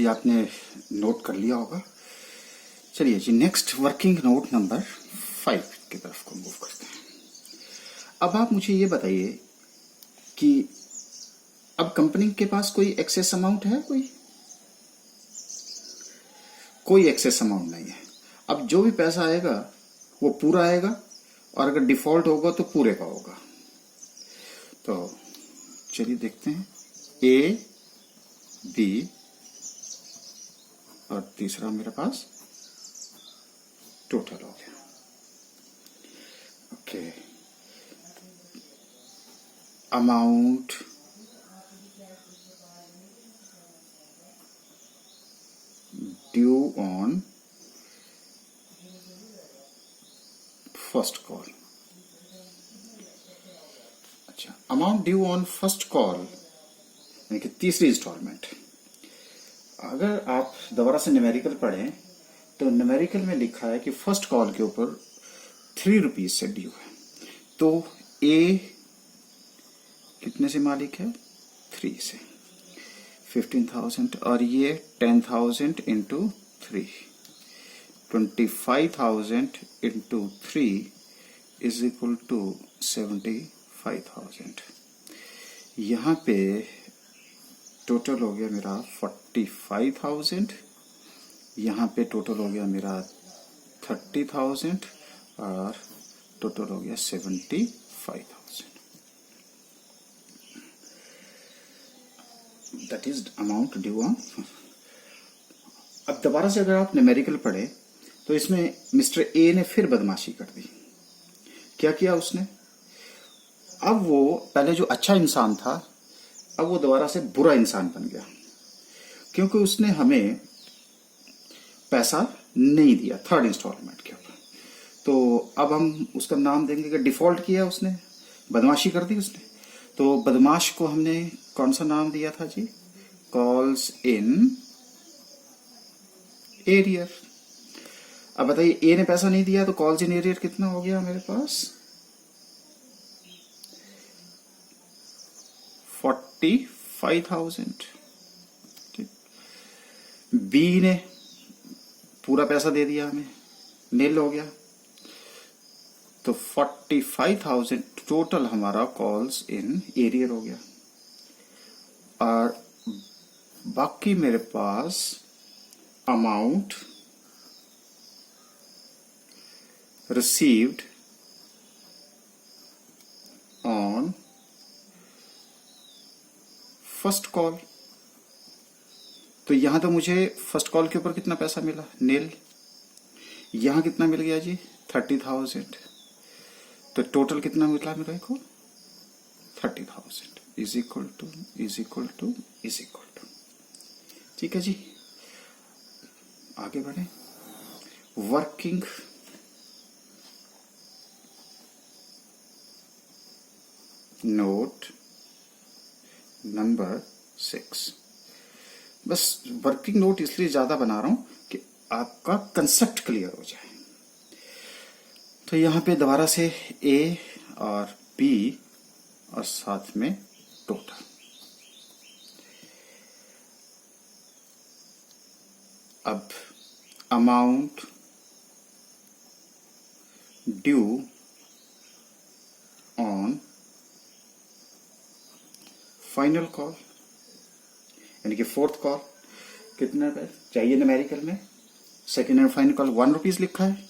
जी आपने नोट कर लिया होगा। चलिए जी नेक्स्ट वर्किंग नोट नंबर 5 की तरफ को मूव करते हैं। अब आप मुझे ये बताइए कि अब कंपनी के पास कोई एक्सेस अमाउंट है? कोई एक्सेस अमाउंट नहीं है। अब जो भी पैसा आएगा वो पूरा आएगा और अगर डिफॉल्ट होगा तो पूरे का होगा। तो चलिए देखते हैं। ए बी और तीसरा मेरे पास टोटल हो गया। Okay, amount due on first call. अच्छा, amount due on first call यानी कि तीसरी इंस्टॉलमेंट। अगर आप दोबारा से न्यूमेरिकल पढ़ें तो न्यूमेरिकल में लिखा है कि फर्स्ट कॉल के ऊपर 3 रुपीज से ड्यू है। तो ए कितने से मालिक है? 3 से 15,000 और ये 10,000 into 3, 25,000 into 3 is equal to 75,000। यहाँ पे टोटल हो गया मेरा 45,000, यहाँ पे टोटल हो गया मेरा 30,000 और टोटल हो गया 75,000। That is amount due on. अब दोबारा से अगर आप न्यूमेरिकल पढ़े तो इसमें मिस्टर ए ने फिर बदमाशी कर दी। क्या किया उसने? अब वो पहले जो अच्छा इंसान था अब वो दोबारा से बुरा इंसान बन गया, क्योंकि उसने हमें पैसा नहीं दिया थर्ड इंस्टॉलमेंट के ऊपर। तो अब हम उसका नाम देंगे कि डिफॉल्ट किया उसने, बदमाशी कर दी उसने। तो बदमाश को हमने कौन सा नाम दिया था जी? Calls in arrear. अब बताइए, ए ने पैसा नहीं दिया तो कॉल्स इन एरियर कितना हो गया मेरे पास? 45,000। बी ने पूरा पैसा दे दिया हमें, नील हो गया। तो 45,000 टोटल हमारा कॉल्स इन एरियर हो गया। और बाकी मेरे पास amount received on first call. तो यहां तो मुझे फर्स्ट कॉल के ऊपर कितना पैसा मिला? नील। यहां कितना मिल गया जी? 30,000। तो टोटल कितना मिला मेरे को? 30,000 is equal to is equal to is equal to. ठीक है जी, आगे बढ़े। Working note number 6। बस वर्किंग नोट इसलिए ज्यादा बना रहा हूं कि आपका कंसेप्ट क्लियर हो जाए। तो यहां पे दोबारा से ए और बी और साथ में टोटल। अब amount due on final call यानी कि फोर्थ कॉल कितना चाहिए न्यूमेरिकल में? Second and final call 1 rupees लिखा है।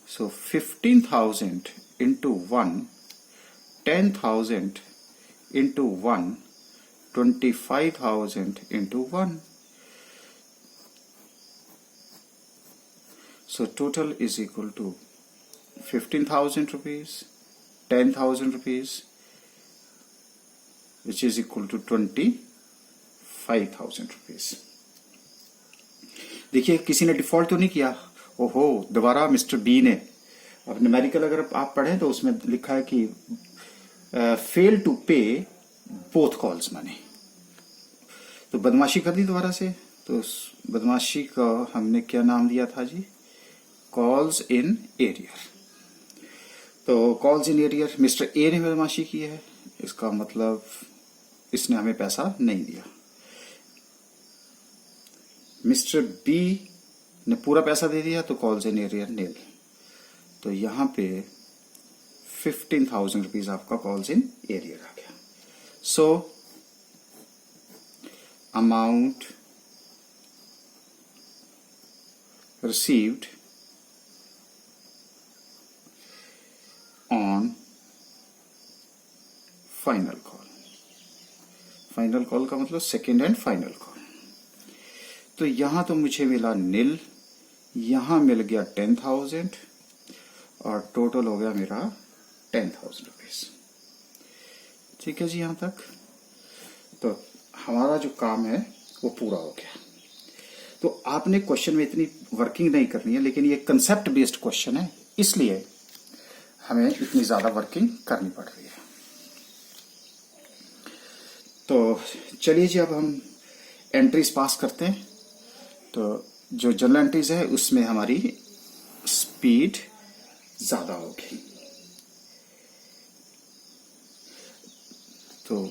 सो 15,000 into 1, 10,000 into 1, 25,000 into 1। So total is equal to 15,000 rupees, 10,000 rupees, which is equal to 25,000 rupees. देखिए किसी ने डिफॉल्ट तो नहीं किया। ओहो, दोबारा मिस्टर बी ने, अब न्यूमेरिकल अगर आप पढ़ें तो उसमें लिखा है कि फेल टू पे बोथ कॉल्स मनी। तो बदमाशी कर दी दोबारा से। तो उस बदमाशी का हमने क्या नाम दिया था जी? Calls in arrear. तो calls in arrear mister A ने बदमाशी की है, इसका मतलब इसने हमें पैसा नहीं दिया। मिस्टर बी ने पूरा पैसा दे दिया तो कॉल्स इन एरियर नील। तो यहां पे 15,000 रुपीज आपका कॉल्स इन एरियर आ गया। So amount received on final call. Final call का मतलब सेकेंड एंड फाइनल कॉल। तो यहां तो मुझे मिला नील, यहां मिल गया 10,000 और टोटल हो गया मेरा 10,000 रुपीज। ठीक है जी, यहां तक तो हमारा जो काम है वो पूरा हो गया। तो आपने क्वेश्चन में इतनी वर्किंग नहीं करनी है, लेकिन ये कंसेप्ट बेस्ड क्वेश्चन है, इसलिए हमें इतनी ज्यादा वर्किंग करनी पड़ रही है। तो चलिए जी, अब हम एंट्रीज पास करते हैं। तो जो जनरल एंट्रीज है उसमें हमारी स्पीड ज्यादा होगी। तो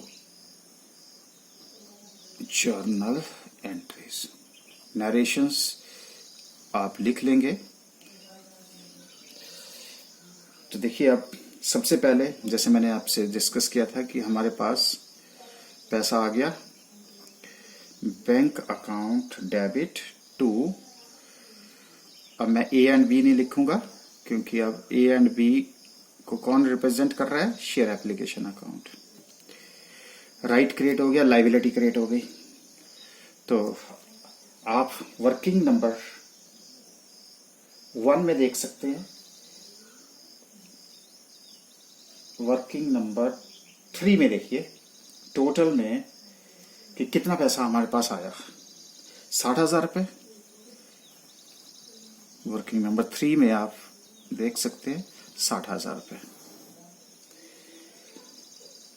जर्नल एंट्रीज, नरेशंस आप लिख लेंगे। तो देखिए, अब सबसे पहले जैसे मैंने आपसे डिस्कस किया था कि हमारे पास पैसा आ गया बैंक अकाउंट डेबिट टू, अब मैं ए एंड बी नहीं लिखूंगा क्योंकि अब ए एंड बी को कौन रिप्रेजेंट कर रहा है, share application account. Right create हो गया, लाइबिलिटी क्रिएट हो गई। तो आप वर्किंग नंबर 1 में देख सकते हैं, वर्किंग नंबर 3 में देखिए टोटल में कि कितना पैसा हमारे पास आया, 60,000 रुपये। वर्किंग नंबर 3 में आप देख सकते हैं 60,000 रुपये,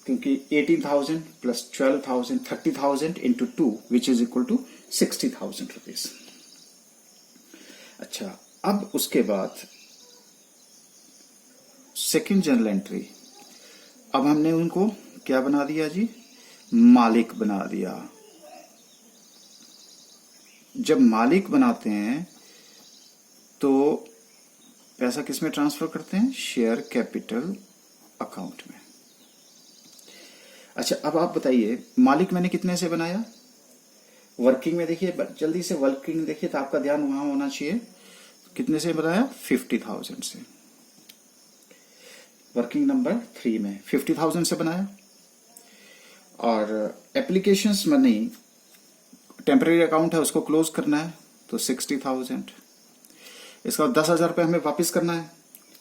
क्योंकि 18,000 plus 12,000 30,000 into 2 which is equal to 60,000 rupees. अच्छा, अब उसके बाद सेकंड जर्नल एंट्री, अब हमने उनको क्या बना दिया जी, मालिक बना दिया। जब मालिक बनाते हैं तो पैसा किस में ट्रांसफर करते हैं, शेयर कैपिटल अकाउंट में। अच्छा, अब आप बताइए मालिक मैंने कितने से बनाया, वर्किंग में देखिए, जल्दी से वर्किंग देखिए तो आपका ध्यान वहां होना चाहिए। कितने से बनाया, 50,000 से। वर्किंग नंबर 3 में 50,000 से बनाया। और एप्लीकेशंस मनी टेम्परेरी अकाउंट है, उसको क्लोज करना है तो 60,000। इसका 10,000 रुपये हमें वापस करना है,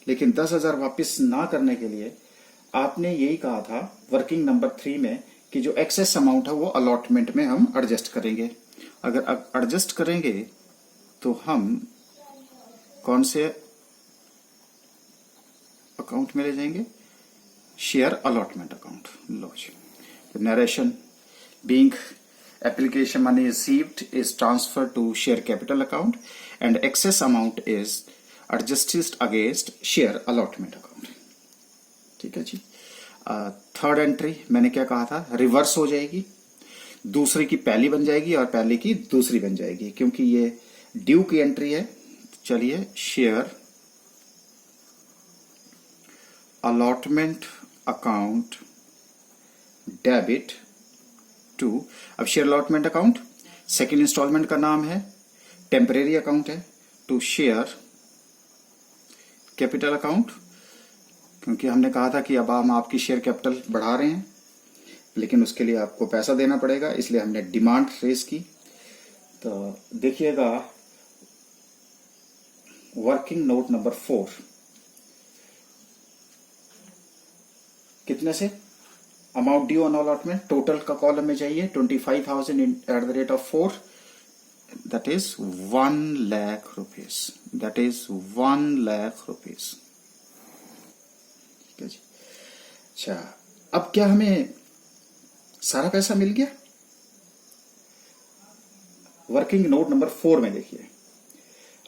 लेकिन 10,000 वापस ना करने के लिए आपने यही कहा था वर्किंग नंबर 3 में कि जो एक्सेस अमाउंट है वो अलॉटमेंट में हम एडजस्ट करेंगे। अगर एडजस्ट करेंगे तो हम कौन से अकाउंट में ले जाएंगे, share allotment account. Low ji, narration being application money received is transferred to share capital account and excess amount is adjusted against share allotment account। ठीक है जी। थर्ड एंट्री मैंने क्या कहा था, रिवर्स हो जाएगी, दूसरी की पहली बन जाएगी और पहली की दूसरी बन जाएगी, क्योंकि ये ड्यू की एंट्री है। चलिए, share allotment account debit to, अब share allotment account second instalment का नाम है, टेम्परेरी अकाउंट है, टू शेयर कैपिटल अकाउंट, क्योंकि हमने कहा था कि अब हम आपकी शेयर कैपिटल बढ़ा रहे हैं, लेकिन उसके लिए आपको पैसा देना पड़ेगा, इसलिए हमने डिमांड रेज की। तो देखिएगा वर्किंग नोट नंबर 4 कितने से, amount due on allotment, total का कॉलम में जाइए, 25,000 at the rate of 4, that is 1 lakh rupees, that is 1 lakh rupees. ठीक है जी। अच्छा, अब क्या हमें सारा पैसा मिल गया, वर्किंग नोट नंबर 4 में देखिए,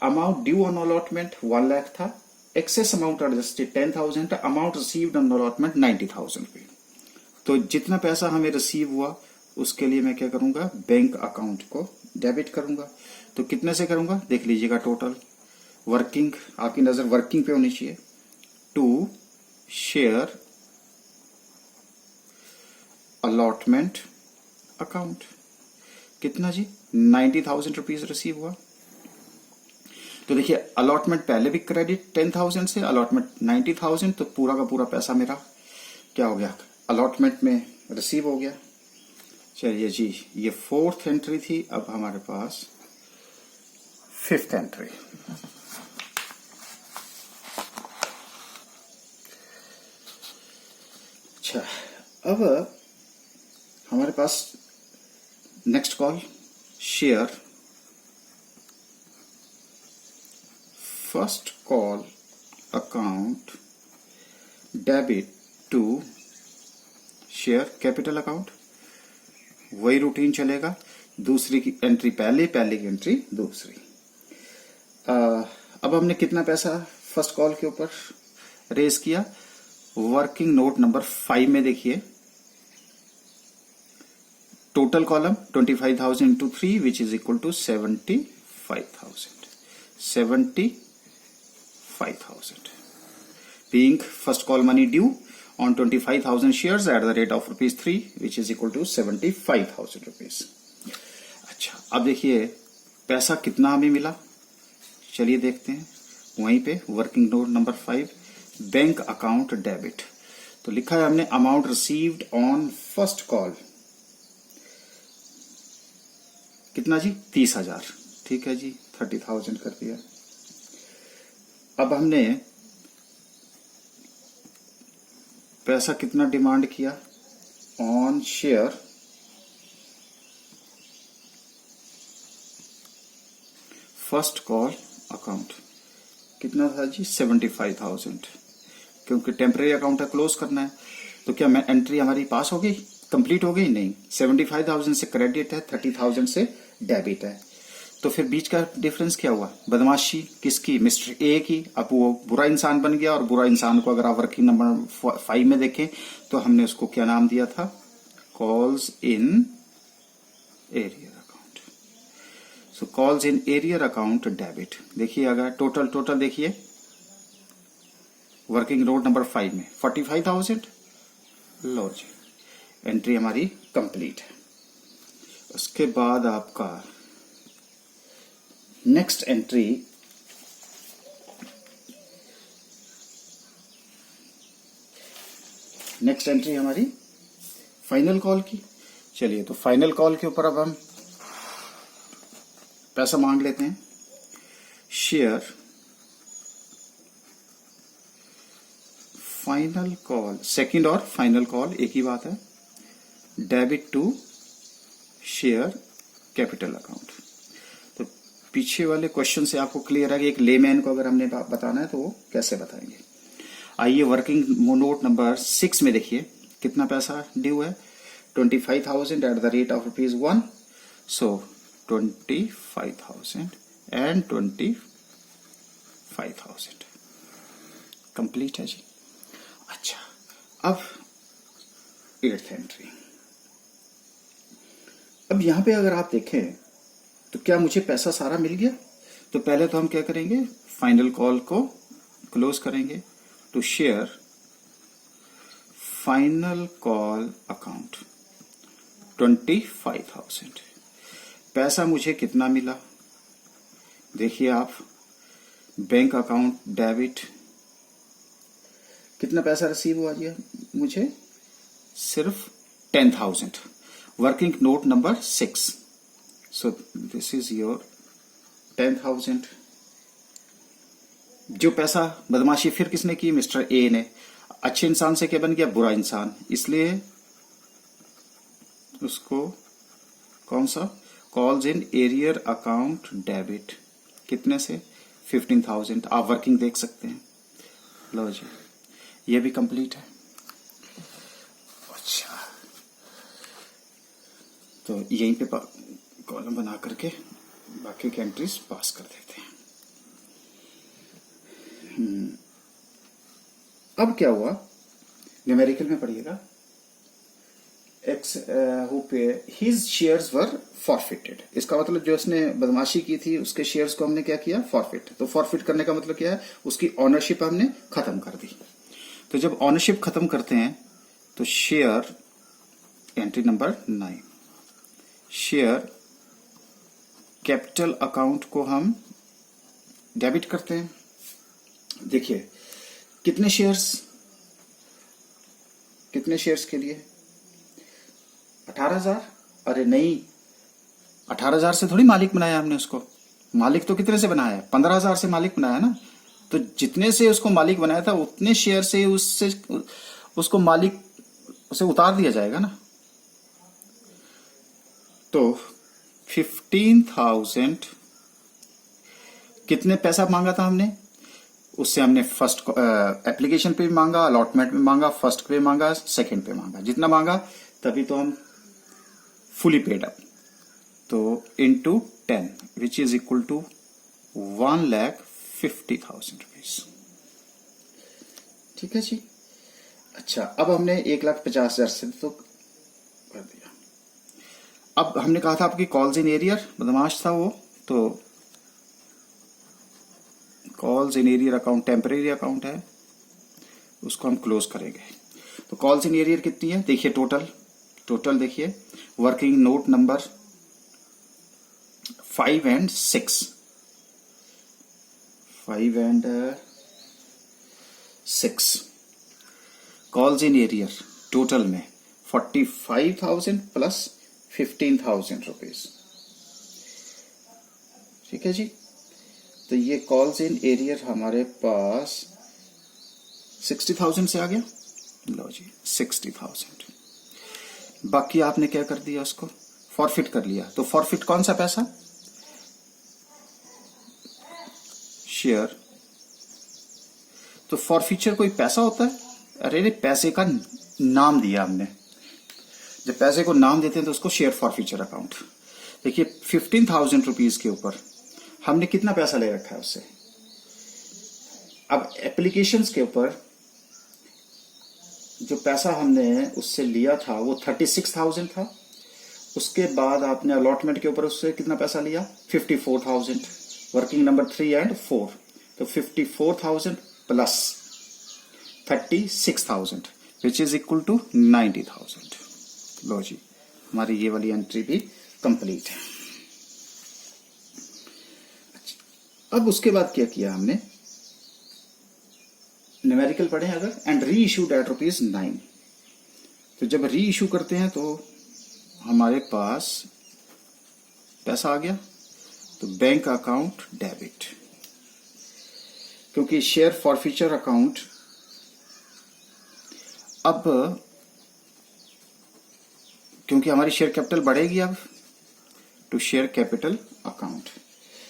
amount due on allotment 1 lakh था, एक्सेस अमाउंट एडजस्टेड 10,000 था, अमाउंट रिसीव्ड ऑन अलॉटमेंट 90,000 रुपये। तो जितना पैसा हमें रिसीव हुआ उसके लिए मैं क्या करूंगा, बैंक अकाउंट को डेबिट करूंगा। तो कितने से करूंगा देख लीजिएगा, टोटल वर्किंग, आपकी नजर वर्किंग पे होनी चाहिए, टू शेयर अलॉटमेंट अकाउंट। कितना जी, 90,000 रुपीज रिसीव हुआ। तो देखिए अलॉटमेंट पहले भी क्रेडिट 10,000 से, अलॉटमेंट 90,000, तो पूरा का पूरा पैसा मेरा क्या हो गया, अलॉटमेंट में रिसीव हो गया। चलिए जी, ये फोर्थ एंट्री थी। अब हमारे पास फिफ्थ एंट्री। अच्छा, अब हमारे पास next call, share first call account debit to share capital account. वही रूटीन चलेगा, दूसरी की एंट्री पहले, पहले की एंट्री दूसरी। अब हमने कितना पैसा फर्स्ट कॉल के ऊपर रेज किया, वर्किंग नोट नंबर 5 में देखिए, total column 25,000 into 3 which is equal to 75,000। 75,000 being first call money due on 25,000 shares at the rate of ₹3 which is equal to 75,000 rupees। अच्छा, अब देखिए पैसा कितना हमें मिला, चलिए देखते हैं। वहीं पे working note number 5, bank account debit, तो लिखा है हमने amount received on first call, कितना जी, 30,000। ठीक है जी, 30,000 कर दिया। अब हमने पैसा कितना डिमांड किया on share first call account, कितना था जी, 75,000, क्योंकि टेम्परेरी अकाउंट है, क्लोज करना है। तो क्या मैं एंट्री हमारी पास हो गई, कंप्लीट हो गई? नहीं, 75,000 से क्रेडिट है, 30,000 से डेबिट है। तो फिर बीच का डिफरेंस क्या हुआ, बदमाशी किसकी, मिस्टर ए की। अब वो बुरा इंसान बन गया, और बुरा इंसान को अगर आप वर्किंग नंबर 5 में देखें तो हमने उसको क्या नाम दिया था, calls in arrear account. So calls in arrear account debit. देखिए अगर टोटल देखिए वर्किंग नोट नंबर 5 में 45,000, लो जी एंट्री हमारी कंप्लीट है। उसके बाद आपका नेक्स्ट एंट्री, हमारी फाइनल कॉल की। चलिए तो फाइनल कॉल के ऊपर अब हम पैसा मांग लेते हैं। शेयर फाइनल कॉल, सेकंड और फाइनल कॉल एक ही बात है, debit to share capital account. तो पीछे वाले क्वेश्चन से आपको क्लियर है कि एक लेमैन को अगर हमने बताना है तो वो कैसे बताएंगे। आइए वर्किंग नोट नंबर 6 में देखिए कितना पैसा ड्यू है, 25,000 at the rate of ₹1। So 25,000 and 25,000 complete है जी। अच्छा, अब 8th एंट्री। अब यहां पे अगर आप देखें तो क्या मुझे पैसा सारा मिल गया? तो पहले तो हम क्या करेंगे, फाइनल कॉल को क्लोज करेंगे, to share final call account 25,000। पैसा मुझे कितना मिला देखिए आप, बैंक अकाउंट डेबिट, कितना पैसा रिसीव हुआ जी मुझे, सिर्फ 10,000। Working note number 6, so this is your 10,000। जो पैसा बदमाशी फिर किसने की, मिस्टर ए ने। अच्छे इंसान से क्या बन गया, बुरा इंसान, इसलिए उसको कौन सा, calls in arrear account debit, कितने से, 15,000। आप वर्किंग देख सकते हैं, लो जी ये भी कंप्लीट है। अच्छा, तो यहीं पे कॉलम बना करके बाकी के एंट्रीज पास कर देते हैं। अब क्या हुआ, न्यूमेरिकल में पढ़िएगा, ए who pay his shares were forfeited। इसका मतलब जो उसने बदमाशी की थी उसके शेयर्स को हमने क्या किया, फॉरफिट। तो फॉरफिट करने का मतलब क्या है, उसकी ऑनरशिप हमने खत्म कर दी। तो जब ऑनरशिप खत्म करते हैं तो share, entry number 9, share capital account को हम डेबिट करते हैं। देखिए कितने शेयर्स के लिए 18,000। अरे नहीं, 18,000 से थोड़ी मालिक बनाया हमने उसको। मालिक तो कितने से बनाया है, 15,000 से मालिक बनाया ना। तो जितने से उसको मालिक बनाया था उतने शेयर से उसको मालिक उसे उतार दिया जाएगा ना। तो 15,000 कितने पैसा मांगा था हमने, उससे हमने फर्स्ट एप्लीकेशन पे भी मांगा, अलॉटमेंट में मांगा, फर्स्ट पे मांगा, सेकंड पे मांगा। जितना मांगा तभी तो हम फुली पेड अप। तो into 10 which is equal to 1,50,000 rupees. ठीक है जी। अच्छा, अब हमने 1,50,000 से तो कर दिया। अब हमने कहा था आपकी कॉल्स इन एरियर, बदमाश था वो। तो calls in arrear account temporary account है, उसको हम क्लोज करेंगे। तो कॉल्स इन एरियर कितनी है, देखिए टोटल देखिए, working note number 5 and 6, 5 and 6 calls in arrear total में 45,000 प्लस 15,000 रुपीज। ठीक है जी। तो ये कॉल्स इन एरियर हमारे पास 60,000 से आ गया। लो जी 60,000। बाकी आपने क्या कर दिया, उसको फॉरफिट कर लिया। तो फॉरफिट कौन सा पैसा, शेयर। तो फॉरफीचर कोई पैसा होता है? अरे पैसे का नाम दिया हमने। जब पैसे को नाम देते हैं तो उसको शेयर फॉरफीचर अकाउंट। देखिए 15,000 रुपीज के ऊपर हमने कितना पैसा ले रखा है उससे। अब एप्लीकेशंस के ऊपर जो पैसा हमने उससे लिया था वो 36,000 था। उसके बाद आपने अलॉटमेंट के ऊपर उससे कितना पैसा लिया, 54,000, वर्किंग नंबर 3 and 4। तो 54,000 plus 36,000 which is equal to 90,000। लो जी, हमारी ये वाली एंट्री भी कंप्लीट है। अब उसके बाद क्या किया हमने, न्यूमेरिकल पढ़े अगर, एंड री इशूड एट ₹9। तो जब री इशू करते हैं तो हमारे पास पैसा आ गया। तो बैंक अकाउंट डेबिट, क्योंकि शेयर फॉरफीचर अकाउंट, अब क्योंकि हमारी शेयर कैपिटल बढ़ेगी अब, टू शेयर कैपिटल अकाउंट।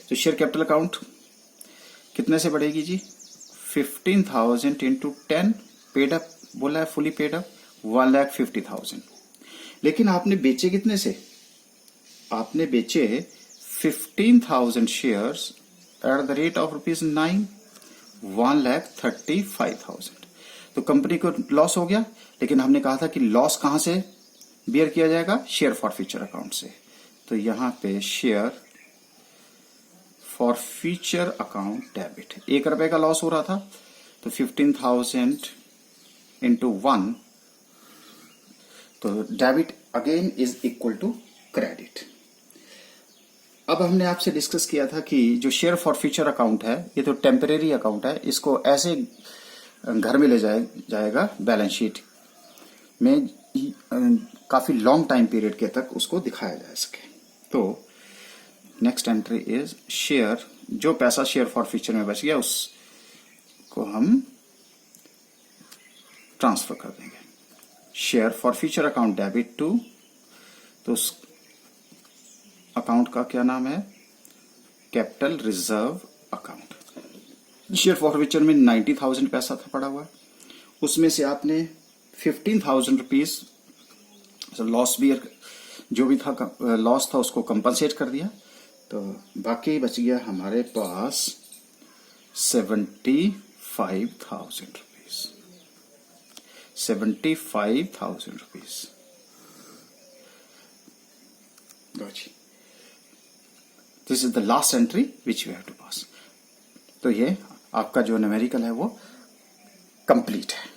तो शेयर कैपिटल अकाउंट कितने से बढ़ेगी जी, 15,000 इंटू 10 पेड अप बोला है, फुली पेड अप 1,50,000। लेकिन आपने बेचे कितने से, आपने बेचे 15,000 shares at the rate of ₹9, 1,35,000। तो कंपनी को लॉस हो गया। लेकिन हमने कहा था कि लॉस कहां से बियर किया जाएगा, शेयर फॉरफीचर अकाउंट से। तो यहां पे शेयर फॉरफीचर अकाउंट डेबिट, ₹1 का लॉस हो रहा था। तो 15,000 इंटू 1, तो debit again is equal to credit. अब हमने आपसे डिस्कस किया था कि जो शेयर फॉरफीचर अकाउंट है ये तो टेम्परेरी अकाउंट है, इसको ऐसे घर में ले जाएगा बैलेंस शीट में, काफी लॉन्ग टाइम पीरियड के तक उसको दिखाया जा सके। तो नेक्स्ट एंट्री इज शेयर, जो पैसा शेयर फॉरफीचर में बच गया उसको हम ट्रांसफर कर देंगे। Share forfeiture account debit to, तो उस अकाउंट का क्या नाम है, capital reserve account. Share forfeiture में 90,000 पैसा था पड़ा हुआ, उसमें से आपने 15,000 रुपीज लॉस भी, जो भी था लॉस था उसको कंपनसेट कर दिया। तो बाकी बच गया हमारे पास 75,000 रुपीज, 75,000 रुपीज। लो जी, this is the last entry which you have to pass. तो ये आपका जो न्यूमेरिकल है वो कंप्लीट है।